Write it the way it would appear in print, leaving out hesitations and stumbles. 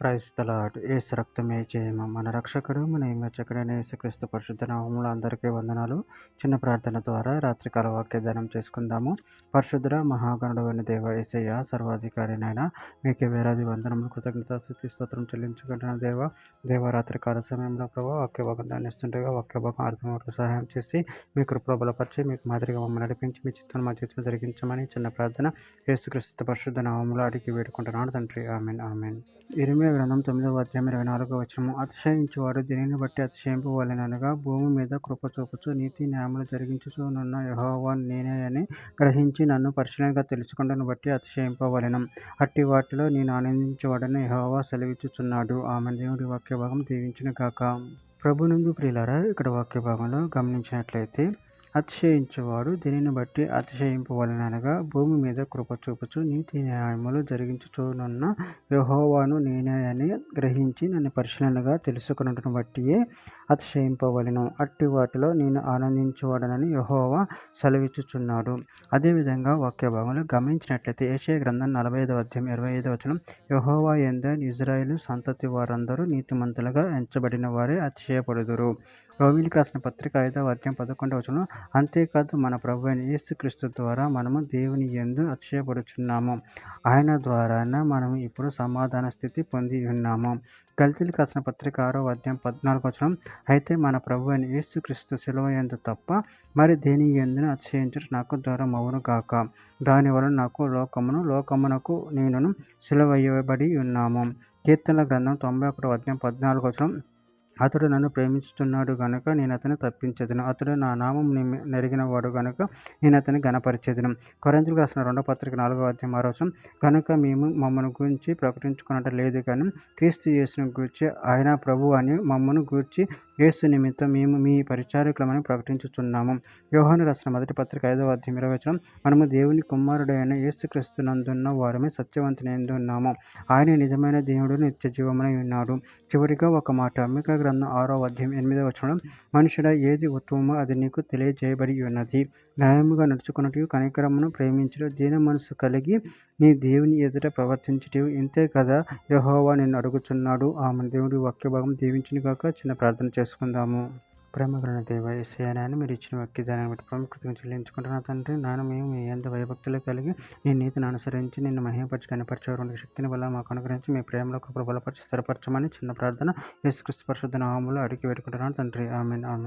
Praise the lord. యేసు రక్తమే జయము. మన రక్షకుడు, మన విమోచకుడైన యేసుక్రీస్తు పరిశుద్ధ నామములో అందరికీ వందనాలు. చిన్న ప్రార్థన ద్వారా రాత్రికాల వాక్యదానం చేసుకుందాము. పరిశుద్ధుడ మహాగణుడైన దేవ యేసయ్య, సర్వాధికారినైనా మీకే వేలాది వందనములు, కృతజ్ఞతాస్తుతి స్తోత్రం చెల్లించుకుంటున్న దేవ రాత్రికాల సమయంలో ప్రభావ వాక్య భాగం ధ్యానిస్తుండగా వాక్య భాగం అర్థమవుతూ సహాయం చేసి మీ కృపలో బలపరిచి మీకు మాదిరిగా మమ్మల్ని నడిపించి మీ చిత్తం మా జీవితంలో జరిగించమని చిన్న ప్రార్థన యేసుక్రీస్తు పరిశుద్ధ నామములో అడిగి వేడుకుంటున్నాను తండ్రి. Amen, amen. ఇర్మీయా గ్రంథం 9వ అధ్యాయం 24వ వచనము. అతిశయించువాడు దేనిని బట్టి అతిశయింపవలెననగా భూమి మీద కృప చూపుచు నీతి న్యాయములు జరిగించుచునున్న యెహోవా నేనే అని గ్రహించి నన్ను పరిశీలనగా తెలుసుకొనుటను బట్టి అతిశయింపవలెను. అట్టి వాటిలో నేను ఆనందించువాడని యెహోవా సెలవిచ్చుచున్నాడు. ఆమె దేవుడి వాక్య భాగం దీవించును గాక. ప్రభునందు ప్రియులారా, ఇక్కడ వాక్య భాగంలో గమనించినట్లయితే అతిశయించువాడు దేనిని బట్టి అతిశయింపవలెననగా భూమి మీద కృప చూపుచు నీతి న్యాయములు జరిగించుచునున్న యెహోవాను నేనే అని గ్రహించి నన్ను పరిశీలనగా తెలుసుకొనుటను బట్టియే అతిశయింపవలెను. అట్టి వాటిలో నేను ఆనందించువాడనని యెహోవా సెలవిచ్చుచున్నాడు. అదేవిధంగా వాక్య భాగంలో గమనించినట్లయితే యెషయా గ్రంథం 45వ అధ్యాయం 25వ వచనం. యెహోవా యందు ఇశ్రాయేలు సంతతి వారందరూ నీతిమంతులుగా ఎంచబడిన వారే అతిశయపడుదురు. రోమీయులకు రాసిన పత్రిక 5వ అధ్యాయం 11వ వచనం. అంతేకాదు మన ప్రభువైన యేసుక్రీస్తు ద్వారా మనము దేవుని యందు అతిశయపడుచున్నాము. ఆయన ద్వారానే మనము ఇప్పుడు సమాధాన స్థితి పొంది ఉన్నాము. గలతీయులకు రాసిన పత్రిక 6వ అధ్యాయం 14వ వచనం. అయితే మన ప్రభువైన యేసుక్రీస్తు శిలువ యందు తప్ప మరి దేని యందును అతిశయించుట నాకు దూరం అవును గాక. దానివలన నాకు లోకమునకు నేనును సిలువవేయబడి ఉన్నాము. కీర్తనల గ్రంథం 91వ అధ్యాయం 14వ వచనం. అతడు నన్ను ప్రేమించుచున్నాడు గనుక నేను అతన్ని తప్పించెదను. అతడు నా నామం నెరిగినవాడు గనుక నేను అతన్ని ఘనపరిచెదను. కొరింథీయులకు రాసిన 2వ పత్రిక 4వ అధ్యాయం 6వ వచనం. కనుక మేము మమ్మను గూర్చి ప్రకటించుకొనుట లేదు కానీ క్రీస్తు యేసును గూర్చి ఆయన ప్రభువు అని మమ్మను గూర్చి యేసు నిమిత్తం మేము మీ పరిచారకులమని ప్రకటించుచున్నాము. యోహాను రాసిన మొదటి పత్రిక 5వ అధ్యాయం 20వ వచనం. మనము దేవుని కుమారుడైన యేసుక్రీస్తునందున్న వారమే సత్యవంతులైయున్నాము. ఆయన నిజమైన దేవుడు, నిత్య జీవమునై ఉన్నాడు. చివరిగా ఒక మాట, మీకా గ్రంథం 6వ అధ్యాయం 8వ వచనం. మనుషుడా, ఏది ఉత్తమమో అది నీకు తెలియజేయబడి ఉన్నది. న్యాయముగా నడుచుకొనుటయు, కనికరమును ప్రేమించుట, దీన మనసు కలిగి నీ దేవుని ఎదుట ప్రవర్తించుటయు ఇంతే కదా యెహోవా నిన్ను అడుగుచున్నాడు. ఆమె దేవుడి వాక్య భాగం దీవించును గాక. చిన్న ప్రార్థన చేసుకుందాము. ప్రేమగల దేవ యేసయ్య, నాయన మీరు ఇచ్చిన వాక్యదాన్ని బట్టి ప్రాముఖ్యతను చెల్లించుకుంటున్నా తండ్రి. నాయన మేము మీ యందు భయభక్తులు కలిగి నీ నీతిని అనుసరించి నిన్ను మహిమపరిచి కనపరిచేటువంటి శక్తిని వల్ల మాకు అనుగ్రహించి మీ ప్రేమలో కృప బలపరిచి స్థిరపరచమని చిన్న ప్రార్థన యేసుక్రీస్తు పరిశుద్ధ నామములో అడిగి వేడుకుంటున్నాను తండ్రి. ఆమేన్, ఆమేన్.